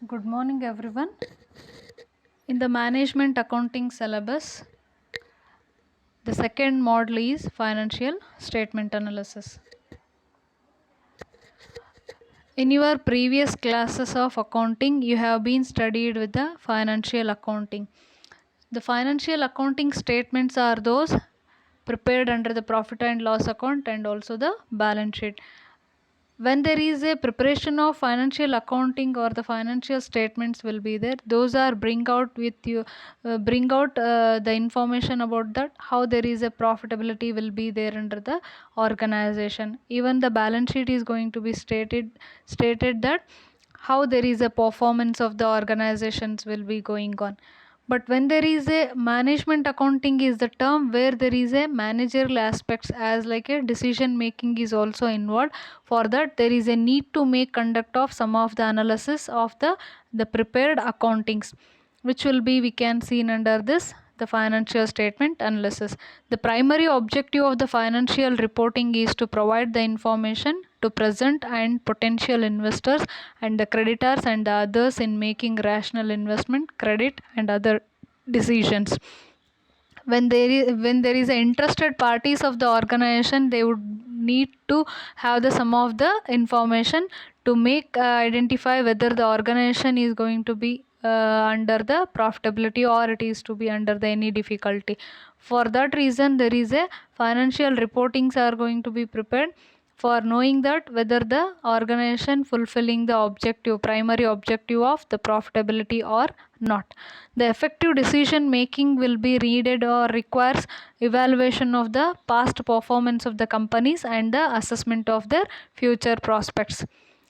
Good morning, everyone. In the management accounting syllabus, the second module is financial statement analysis. In your previous classes of accounting, you have been studied with the financial accounting. The financial accounting statements are those prepared under the profit and loss account and also the balance sheet. When there is a preparation of financial accounting or the financial statements will be there, those are bring out the information about that how there is a profitability will be there under the organization. Even the balance sheet is going to be stated that how there is a performance of the organizations will be going on. But when there is a management accounting is the term where there is a managerial aspects as like a decision making is also involved. For that there is a need to make conduct of some of the analysis of the prepared accountings, which will be we can see under this the financial statement analysis. The primary objective of the financial reporting is to provide the information to present and potential investors and the creditors and the others in making rational investment, credit and other decisions. When there is a interested parties of the organization, they would need to have the some of the information to make identify whether the organization is going to be under the profitability or it is to be under the any difficulty. For that reason there is a financial reportings are going to be prepared for knowing that whether the organization fulfilling the primary objective of the profitability or not. The effective decision making will be needed or requires evaluation of the past performance of the companies and the assessment of their future prospects.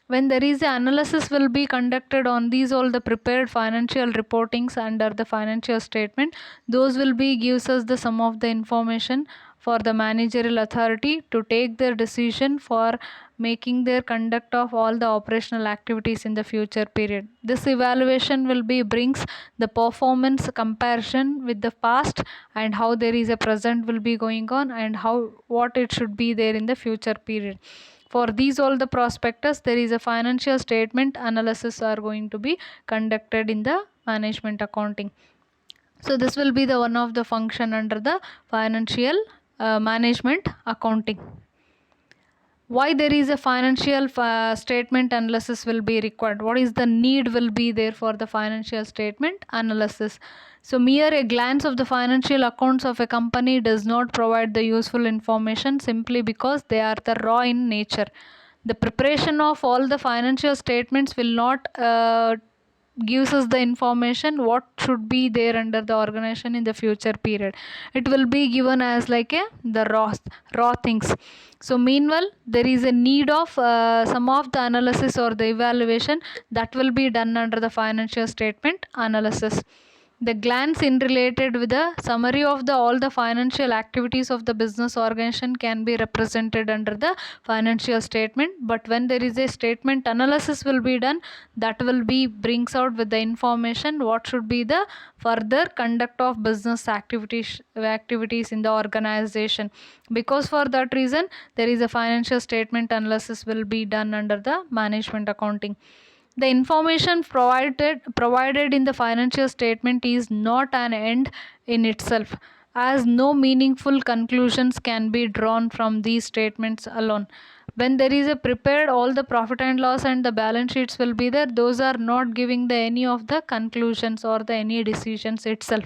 When there is an analysis will be conducted on these all the prepared financial reportings under the financial statement, those will be gives us the sum of the information for the managerial authority to take their decision for making their conduct of all the operational activities in the future period. This evaluation will be brings the performance comparison with the past and how there is a present will be going on and what it should be there in the future period. For these all the prospectus, there is a financial statement analysis are going to be conducted in the management accounting. So this will be the one of the function under the financial management accounting. Why there is a financial statement analysis will be required? What is the need will be there for the financial statement analysis? So mere a glance of the financial accounts of a company does not provide the useful information simply because they are the raw in nature. The preparation of all the financial statements will not gives us the information what should be there under the organization in the future period. It will be given as like the raw things. So meanwhile there is a need of some of the analysis or the evaluation that will be done under the financial statement analysis. The glance in related with the summary of all the financial activities of the business organization can be represented under the financial statement. But when there is a statement analysis will be done, that will be brings out with the information what should be the further conduct of business activities in the organization. Because for that reason there is a financial statement analysis will be done under the management accounting. The information provided in the financial statement is not an end in itself, as no meaningful conclusions can be drawn from these statements alone. When there is a prepared all the profit and loss and the balance sheets will be there, those are not giving the any of the conclusions or the any decisions itself.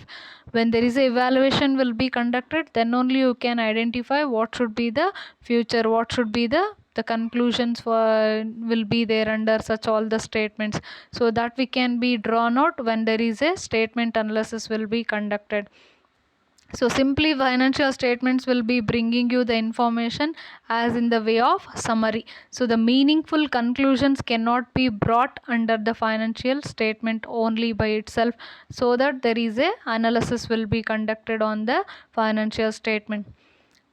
When there is a evaluation will be conducted, then only you can identify what should be the future, what should be the conclusions will be there under such all the statements, so that we can be drawn out when there is a statement analysis will be conducted. So simply financial statements will be bringing you the information as in the way of summary. So the meaningful conclusions cannot be brought under the financial statement only by itself, so that there is a analysis will be conducted on the financial statement.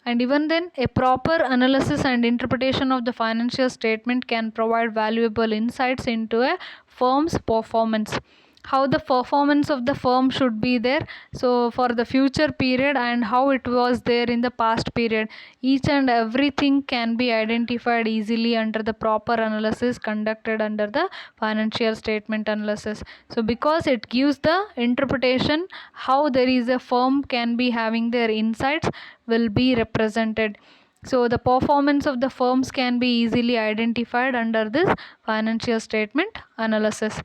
And even then, a proper analysis and interpretation of the financial statement can provide valuable insights into a firm's performance. how the performance of the firm should be there, so for the future period and how it was there in the past period. Each and everything can be identified easily under the proper analysis conducted under the financial statement analysis. So because it gives the interpretation how there is a firm can be having their insights will be represented. So the performance of the firms can be easily identified under this financial statement analysis.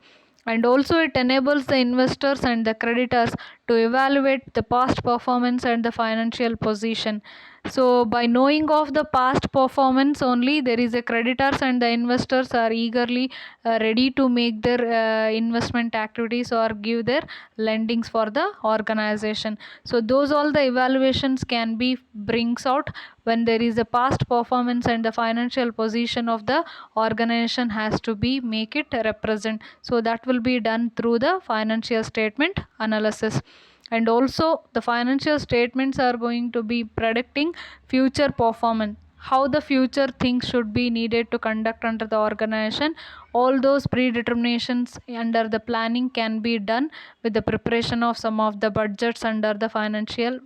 And also it enables the investors and the creditors to evaluate the past performance and the financial position. So by knowing of the past performance only, there is a creditors and the investors are eagerly ready to make their investment activities or give their lendings for the organization. So those all the evaluations can be brings out when there is a past performance and the financial position of the organization has to be make it represent. So that will be done through the financial statement analysis. And also the financial statements are going to be predicting future performance, how the future things should be needed to conduct under the organization. All those predeterminations under the planning can be done with the preparation of some of the budgets under the financial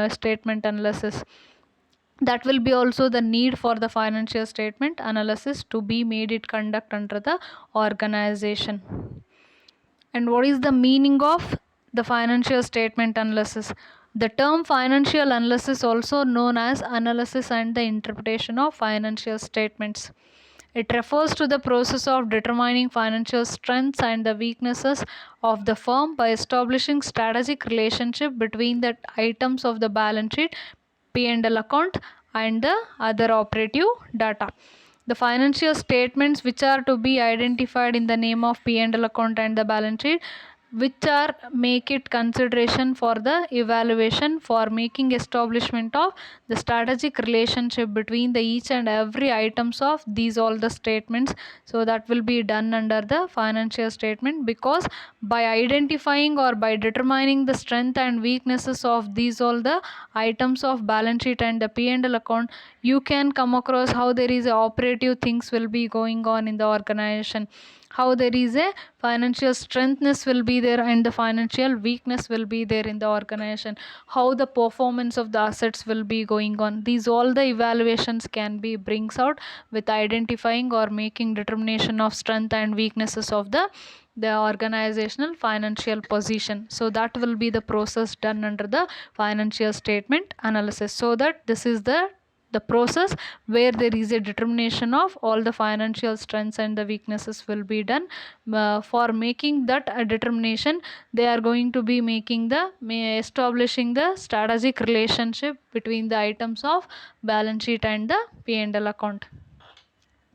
statement analysis. That will be also the need for the financial statement analysis to be made it conduct under the organization. And what is the meaning of the financial statement analysis? The term financial analysis, also known as analysis and the interpretation of financial statements. It refers to the process of determining financial strengths and the weaknesses of the firm by establishing strategic relationship between the items of the balance sheet, P&L account and the other operative data. The financial statements which are to be identified in the name of P&L account and the balance sheet, which are make it consideration for the evaluation for making establishment of the strategic relationship between the each and every items of these all the statements. So that will be done under the financial statement, because by identifying or by determining the strength and weaknesses of these all the items of balance sheet and the P&L account, you can come across how there is a operative things will be going on in the organization, how there is a financial strengthness will be there and the financial weakness will be there in the organization, how the performance of the assets will be going on. These all the evaluations can be brings out with identifying or making determination of strength and weaknesses of the organizational financial position. So that will be the process done under the financial statement analysis. So that this is the process where there is a determination of all the financial strengths and the weaknesses will be done. For making that determination, they are going to be making the establishing the strategic relationship between the items of balance sheet and the P&L account.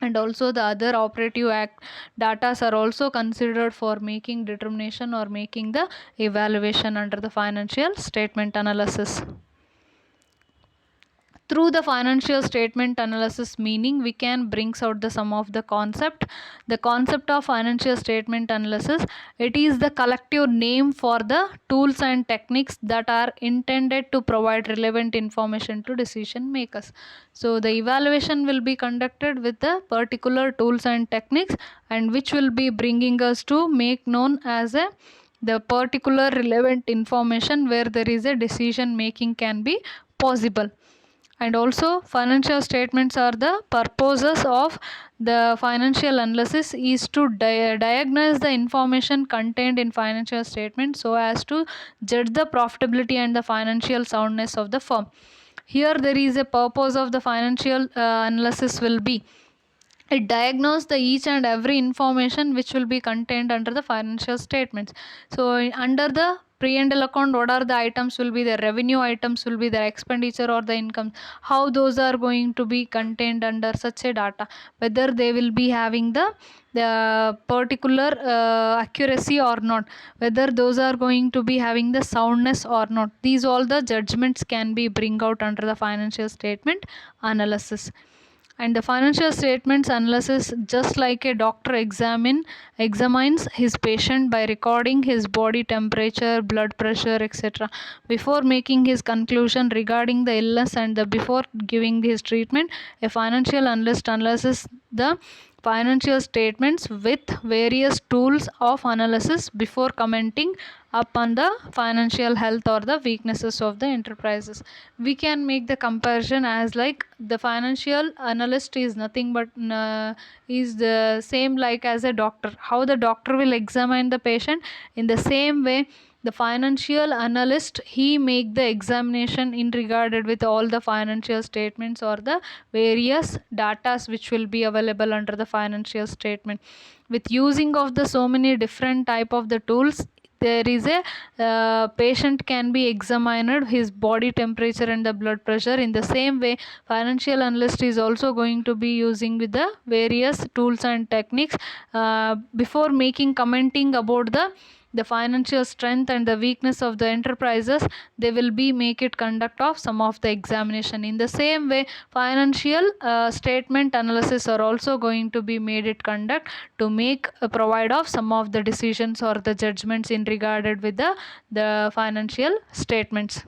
And also the other operative data are also considered for making determination or making the evaluation under the financial statement analysis. Through the financial statement analysis meaning, we can brings out the some of the concept of financial statement analysis. It is the collective name for the tools and techniques that are intended to provide relevant information to decision makers. So the evaluation will be conducted with the particular tools and techniques, and which will be bringing us to make known as the particular relevant information where there is a decision making can be possible. And also financial statements are the purposes of the financial analysis is to diagnose the information contained in financial statements so as to judge the profitability and the financial soundness of the firm. Here there is a purpose of the financial analysis will be it diagnose the each and every information which will be contained under the financial statements. So under the P&L account, what are the items will be the revenue items will be the expenditure or the income, how those are going to be contained under such a data, whether they will be having the particular accuracy or not, whether those are going to be having the soundness or not. These all the judgments can be bring out under the financial statement analysis. And the financial statements analysis, just like a doctor examines his patient by recording his body temperature, blood pressure, etc. before making his conclusion regarding the illness and before giving his treatment. A financial analyst analyzes the financial statements with various tools of analysis before commenting upon the financial health or the weaknesses of the enterprises. We can make the comparison as like the financial analyst is nothing but is the same like as a doctor. How the doctor will examine the patient, in the same way the financial analyst, he make the examination in regarded with all the financial statements or the various datas which will be available under the financial statement. With using of the so many different type of the tools, there is a patient can be examined his body temperature and the blood pressure. In the same way, financial analyst is also going to be using with the various tools and techniques before making commenting about the financial strength and the weakness of the enterprises. They will be make it conduct of some of the examination. In the same way, financial statement analysis are also going to be made it conduct to make provide of some of the decisions or the judgments in regarded with the financial statements.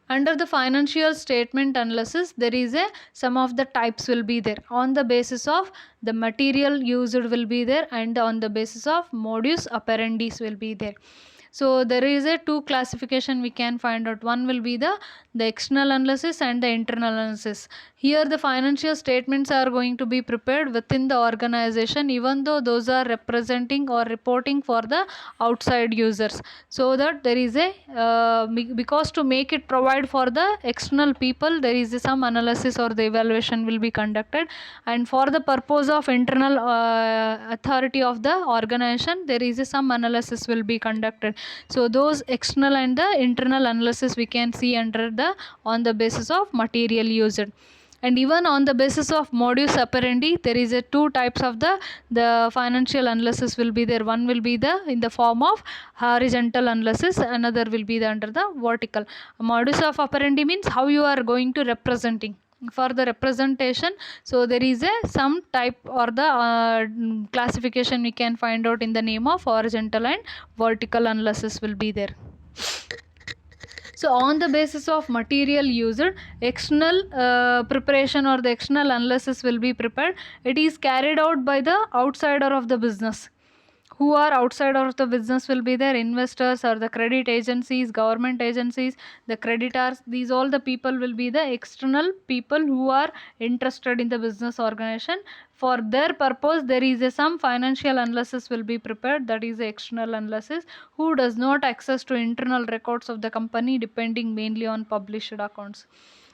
Under the financial statement analysis, there is a some of the types will be there. On the basis of the material used will be there, and on the basis of modus operandi will be there. So there is a two classification we can find out. One will be the external analysis and the internal analysis. Here the financial statements are going to be prepared within the organization, even though those are representing or reporting for the outside users. So that there is a because to make it provide for the external people, there is some analysis or the evaluation will be conducted, and for the purpose of internal authority of the organization, there is some analysis will be conducted. So those external and the internal analysis we can see under the on the basis of material used. And even on the basis of modus operandi, there is a two types of the financial analysis will be there. One will be the in the form of horizontal analysis, another will be the under the vertical. Modus of operandi means how you are going to representing. For the representation, so there is a some type or the classification we can find out in the name of horizontal and vertical analysis will be there. So on the basis of material used, external preparation or the external analysis will be prepared. It is carried out by the outsider of the business. Who are outside of the business will be their investors or the credit agencies, government agencies, the creditors. These all the people will be the external people who are interested in the business organization. For their purpose, there is some financial analysis will be prepared, that is the external analysis, who does not access to internal records of the company depending mainly on published accounts.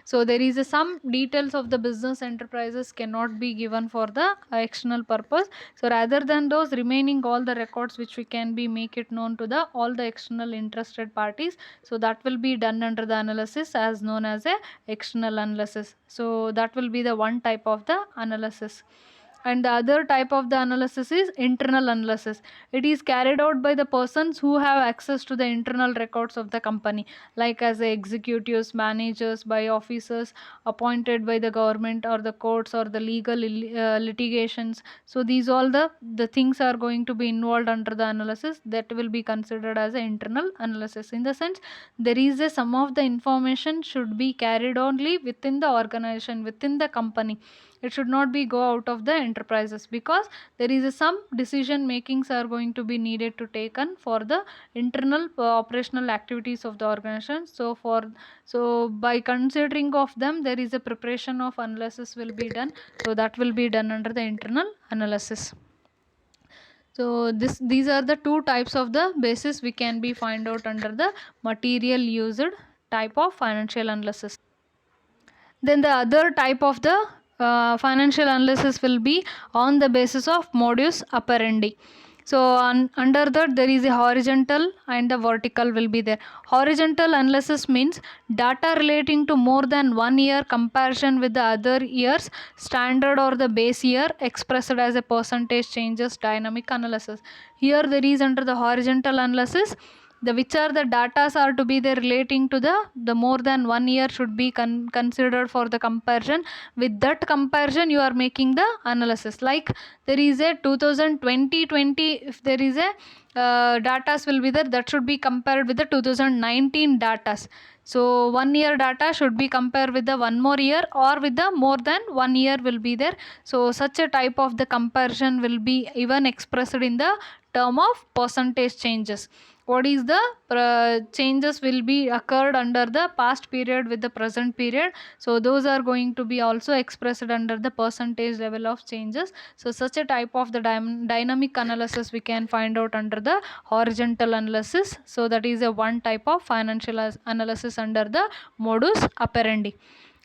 So there is some details of the business enterprises cannot be given for the external purpose. So rather than those remaining all the records which we can be make it known to the all the external interested parties. So that will be done under the analysis as known as a external analysis. So that will be the one type of the analysis. And the other type of the analysis is internal analysis. It is carried out by the persons who have access to the internal records of the company, like as the executives, managers, by officers appointed by the government or the courts or the legal litigations. So these all the things are going to be involved under the analysis, that will be considered as an internal analysis. In the sense, there is a some of the information should be carried only within the organization, within the company. It should not be go out of the enterprises, because there is some decision makings are going to be needed to taken for the internal operational activities of the organization. So by considering of them, there is a preparation of analysis will be done. So that will be done under the internal analysis. So these are the two types of the basis we can be find out under the material used type of financial analysis. Then the other type of the financial analysis will be on the basis of modus operandi. So under that, there is a horizontal and the vertical will be there. Horizontal analysis means data relating to more than 1 year comparison with the other years standard or the base year expressed as a percentage changes dynamic analysis. Here there is under the horizontal analysis, the which are the datas are to be there relating to the more than 1 year should be considered for the comparison. With that comparison, you are making the analysis. Like there is a 2020, if there is a datas will be there, that should be compared with the 2019 datas. So 1 year data should be compared with the one more year or with the more than 1 year will be there. So such a type of the comparison will be even expressed in the term of percentage changes. What is the changes will be occurred under the past period with the present period. So those are going to be also expressed under the percentage level of changes. So such a type of the dynamic analysis we can find out under the horizontal analysis. So that is a one type of financial analysis under the modus operandi.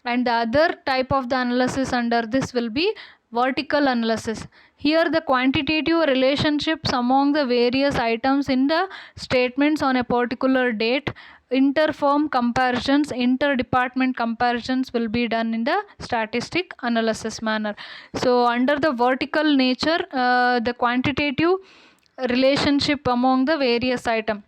And the other type of the analysis under this will be vertical analysis. Here the quantitative relationships among the various items in the statements on a particular date, interfirm comparisons, interdepartment comparisons will be done in the statistic analysis manner. So under the vertical nature, the quantitative relationship among the various items,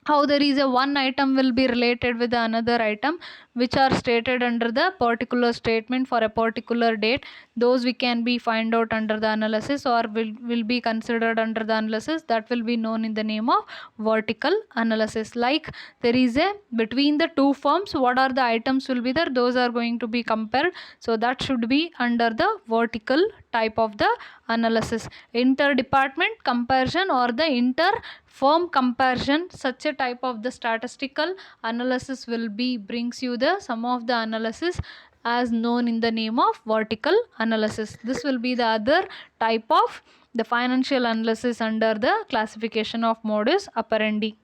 how there is a one item will be related with another item which are stated under the particular statement for a particular date. Those we can be find out under the analysis or will be considered under the analysis, that will be known in the name of vertical analysis. Like there is a between the two firms, what are the items will be there, those are going to be compared. So that should be under the vertical type of the analysis. Interdepartment comparison or the inter firm comparison, such a type of the statistical analysis will be brings you the sum of the analysis as known in the name of vertical analysis. This will be the other type of the financial analysis under the classification of modus operandi.